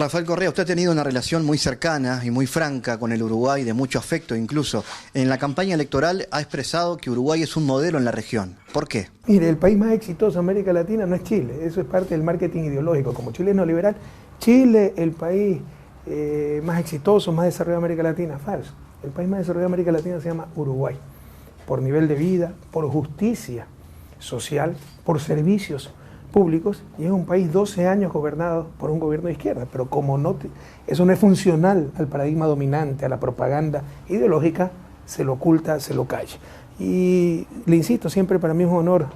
Rafael Correa, usted ha tenido una relación muy cercana y muy franca con el Uruguay, de mucho afecto incluso. En la campaña electoral ha expresado que Uruguay es un modelo en la región. ¿Por qué? Mire, el país más exitoso de América Latina no es Chile, eso es parte del marketing ideológico. Como Chile es neoliberal, Chile, el país más exitoso, más desarrollado de América Latina, falso. El país más desarrollado de América Latina se llama Uruguay, por nivel de vida, por justicia social, por servicios públicos, y es un país 12 años gobernado por un gobierno de izquierda, pero como eso no es funcional al paradigma dominante, a la propaganda ideológica, se lo oculta, se lo calla. Y le insisto, siempre para mí es un honor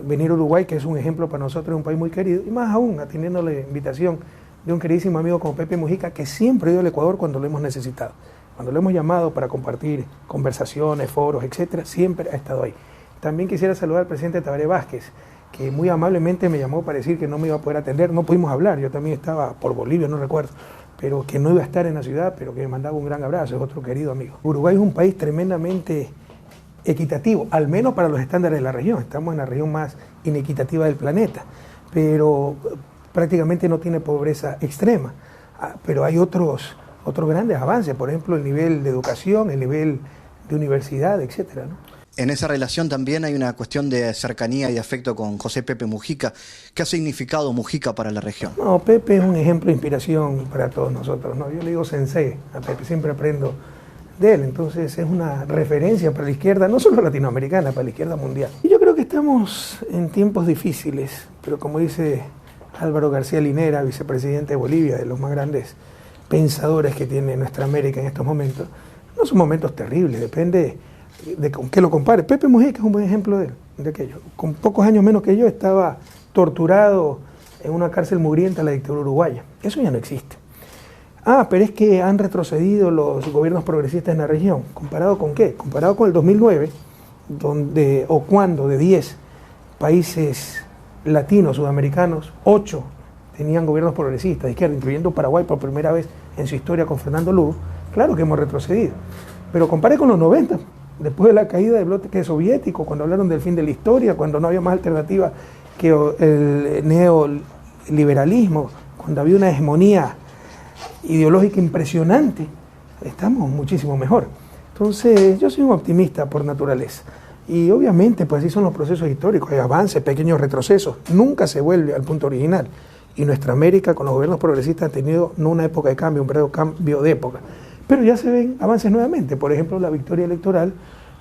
venir a Uruguay, que es un ejemplo para nosotros, es un país muy querido, y más aún atendiendo la invitación de un queridísimo amigo como Pepe Mujica, que siempre ha ido al Ecuador cuando lo hemos necesitado. Cuando lo hemos llamado para compartir conversaciones, foros, etcétera, siempre ha estado ahí. También quisiera saludar al presidente Tabaré Vázquez, que muy amablemente me llamó para decir que no me iba a poder atender, no pudimos hablar, yo también estaba por Bolivia, no recuerdo, pero que no iba a estar en la ciudad, pero que me mandaba un gran abrazo, es otro querido amigo. Uruguay es un país tremendamente equitativo, al menos para los estándares de la región, estamos en la región más inequitativa del planeta, pero prácticamente no tiene pobreza extrema, pero hay otros grandes avances, por ejemplo el nivel de educación, el nivel de universidad, etcétera, ¿no? En esa relación también hay una cuestión de cercanía y de afecto con José Pepe Mujica. ¿Qué ha significado Mujica para la región? No, Pepe es un ejemplo de inspiración para todos nosotros, ¿no? Yo le digo sensei a Pepe, siempre aprendo de él, entonces es una referencia para la izquierda, no solo latinoamericana, para la izquierda mundial. Y yo creo que estamos en tiempos difíciles, pero como dice Álvaro García Linera, vicepresidente de Bolivia, de los más grandes pensadores que tiene nuestra América en estos momentos, no son momentos terribles, depende de con qué lo compare. Pepe Mujica es un buen ejemplo de aquello. Con pocos años menos que yo estaba torturado en una cárcel mugrienta de la dictadura uruguaya. Eso ya no existe. Pero es que han retrocedido los gobiernos progresistas en la región. ¿Comparado con qué? Comparado con el 2009, cuando de 10 países latinos, sudamericanos, 8 tenían gobiernos progresistas de izquierda, incluyendo Paraguay por primera vez en su historia con Fernando Lugo. Claro que hemos retrocedido. Pero compare con los 90, después de la caída del bloque soviético, cuando hablaron del fin de la historia, cuando no había más alternativa que el neoliberalismo, cuando había una hegemonía ideológica impresionante, estamos muchísimo mejor. Entonces, yo soy un optimista por naturaleza. Y obviamente, pues así son los procesos históricos, hay avances, pequeños retrocesos, nunca se vuelve al punto original. Y nuestra América, con los gobiernos progresistas, ha tenido no una época de cambio, un verdadero cambio de época. Pero ya se ven avances nuevamente, por ejemplo la victoria electoral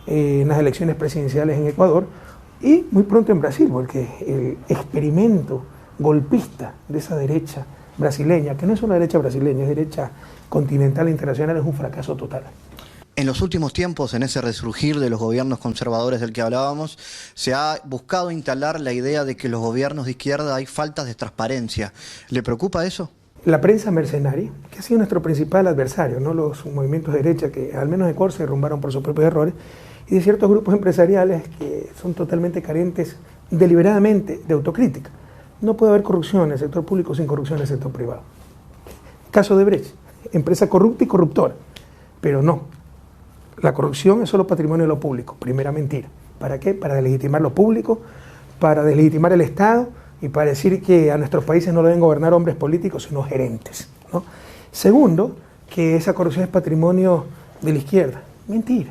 en las elecciones presidenciales en Ecuador y muy pronto en Brasil, porque el experimento golpista de esa derecha brasileña, que no es una derecha brasileña, es derecha continental e internacional, es un fracaso total. En los últimos tiempos, en ese resurgir de los gobiernos conservadores del que hablábamos, se ha buscado instalar la idea de que los gobiernos de izquierda hay faltas de transparencia. ¿Le preocupa eso? La prensa mercenaria, que ha sido nuestro principal adversario, ¿no? Los movimientos de derecha que al menos en Ecuador se derrumbaron por sus propios errores, y de ciertos grupos empresariales que son totalmente carentes deliberadamente de autocrítica. No puede haber corrupción en el sector público sin corrupción en el sector privado. Caso de Brecht, empresa corrupta y corruptora, pero no. La corrupción es solo patrimonio de lo público, primera mentira. ¿Para qué? Para deslegitimar lo público, para deslegitimar el Estado, y para decir que a nuestros países no deben gobernar hombres políticos, sino gerentes, ¿no? Segundo, que esa corrupción es patrimonio de la izquierda. Mentira.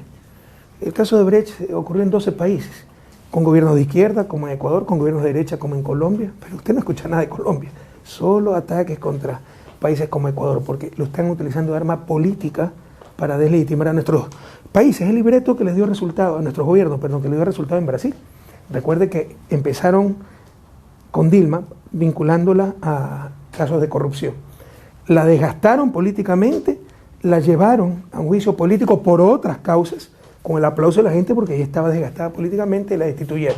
El caso de Brecht ocurrió en 12 países, con gobiernos de izquierda, como en Ecuador, con gobiernos de derecha, como en Colombia, pero usted no escucha nada de Colombia, solo ataques contra países como Ecuador, porque lo están utilizando de arma política para deslegitimar a nuestros países. Es el libreto que les dio resultado a nuestros gobiernos, perdón, que les dio resultado en Brasil. Recuerde que empezaron con Dilma, vinculándola a casos de corrupción. La desgastaron políticamente, la llevaron a un juicio político por otras causas, con el aplauso de la gente porque ella estaba desgastada políticamente y la destituyeron.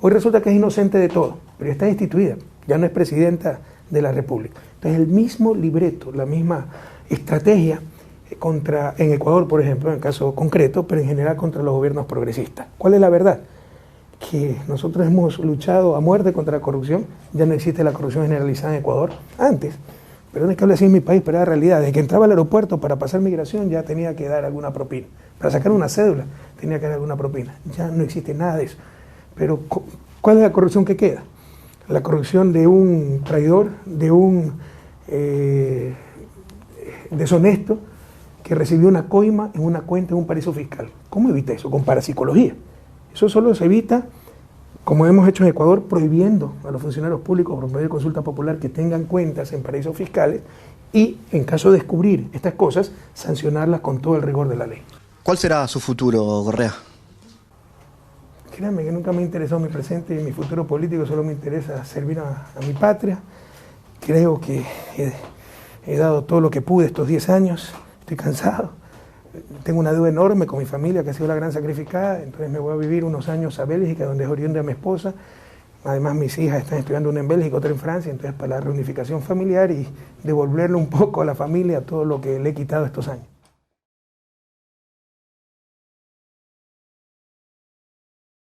Hoy resulta que es inocente de todo, pero ya está destituida, ya no es presidenta de la República. Entonces el mismo libreto, la misma estrategia en Ecuador, por ejemplo, en el caso concreto, pero en general contra los gobiernos progresistas. ¿Cuál es la verdad? Que nosotros hemos luchado a muerte contra la corrupción, ya no existe la corrupción generalizada en Ecuador. Antes, perdón, es que hablo así en mi país, pero era la realidad, desde que entraba al aeropuerto para pasar migración ya tenía que dar alguna propina, para sacar una cédula tenía que dar alguna propina, ya no existe nada de eso. Pero ¿cuál es la corrupción que queda? La corrupción de un traidor, de un deshonesto que recibió una coima en una cuenta en un paraíso fiscal. ¿Cómo evita eso? Con parapsicología. Eso solo se evita, como hemos hecho en Ecuador, prohibiendo a los funcionarios públicos por medio de consulta popular que tengan cuentas en paraísos fiscales y, en caso de descubrir estas cosas, sancionarlas con todo el rigor de la ley. ¿Cuál será su futuro, Correa? Créanme que nunca me ha interesado mi presente y mi futuro político, solo me interesa servir a mi patria. Creo que he dado todo lo que pude estos 10 años, estoy cansado. Tengo una deuda enorme con mi familia, que ha sido la gran sacrificada, entonces me voy a vivir unos años a Bélgica, donde es oriunda mi esposa. Además, mis hijas están estudiando, una en Bélgica, otra en Francia, entonces para la reunificación familiar y devolverle un poco a la familia todo lo que le he quitado estos años.